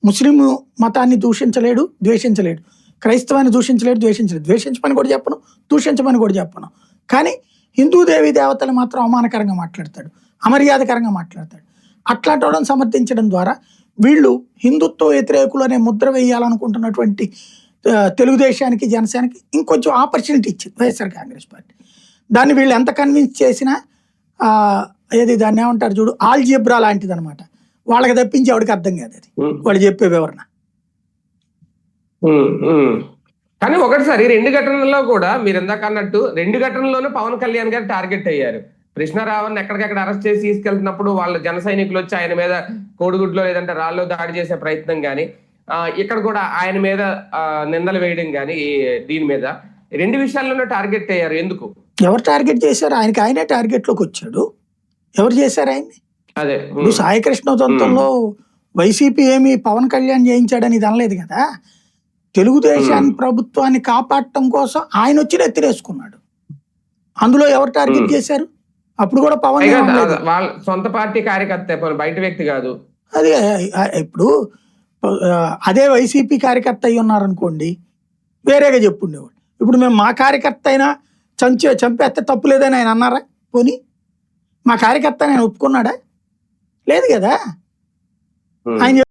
ముస్లిం మతాన్ని దూషించలేడు, ద్వేషించలేడు. క్రైస్తవాన్ని దూషించలేడు, ద్వేషించలేడు. ద్వేషించమని కూడా చెప్పను, దూషించమని కూడా చెప్పను. కానీ హిందూ దేవీ దేవతలు మాత్రం అవమానకరంగా మాట్లాడతాడు, అమర్యాదకరంగా మాట్లాడతాడు. అట్లాంటి వాళ్ళని సమర్థించడం ద్వారా వీళ్ళు హిందుత్వ వ్యతిరేకులు అనే ముద్ర వేయాలనుకుంటున్నటువంటి తెలుగుదేశానికి, జనసేనకి ఇంకొంచెం ఆపర్చునిటీ ఇచ్చింది వైఎస్ఆర్ కాంగ్రెస్ పార్టీ. దాన్ని వీళ్ళు ఎంత కన్విన్స్ చేసినా ఏది దాన్ని ఏమంటారు చూడు, ఆల్జిబ్రా లాంటిది అనమాట. వాళ్ళకి తప్పించి ఎవరికి అర్థం కాదు అది వాళ్ళు చెప్పే వివరణ. కానీ ఒకటిసారి 2 ఘటనల్లో కూడా మీరు ఇందాక అన్నట్టు 2 ఘటనల్లోనూ పవన్ కళ్యాణ్ గారు టార్గెట్ అయ్యారు. కృష్ణారావుని ఎక్కడికెక్కడ అరెస్ట్ చేసి తీసుకెళ్తున్నప్పుడు వాళ్ళ జన సైనికులు వచ్చి ఆయన మీద కోడిగుడ్లో లేదంటే రాళ్ళు దాడి చేసే ప్రయత్నం కానీ, ఇక్కడ కూడా ఆయన మీద నిందలు వేయడం కానీ, దీని మీద 2 విషయాల్లోనూ టార్గెట్ అయ్యారు. ఎందుకు? ఎవరు టార్గెట్ చేశారు? ఆయనకి ఆయనే టార్గెట్ లోకి వచ్చాడు. ఎవరు చేశారు ఆయన్ని? అదే ఇప్పుడు సాయికృష్ణ ఉదంతంలో వైసీపీ ఏమి పవన్ కళ్యాణ్ చేయించాడని ఇది అనలేదు కదా. తెలుగుదేశాన్ని ప్రభుత్వాన్ని కాపాడటం కోసం ఆయన వచ్చి నెత్తిరేసుకున్నాడు. అందులో ఎవరు టార్గెట్ చేశారు? అప్పుడు కూడా పవన్ వాళ్ళ సొంత పార్టీ కార్యకర్త, బయట వ్యక్తి కాదు. అదే ఇప్పుడు అదే వైసీపీ కార్యకర్త అయి ఉన్నారనుకోండి, వేరేగా చెప్పుండేవాడు. ఇప్పుడు మేము మా కార్యకర్త అయినా చంపేస్తే తప్పు లేదని ఆయన అన్నారా? పోనీ మా కార్యకర్త ఆయన ఒప్పుకున్నాడా? లేదు కదా. ఆయన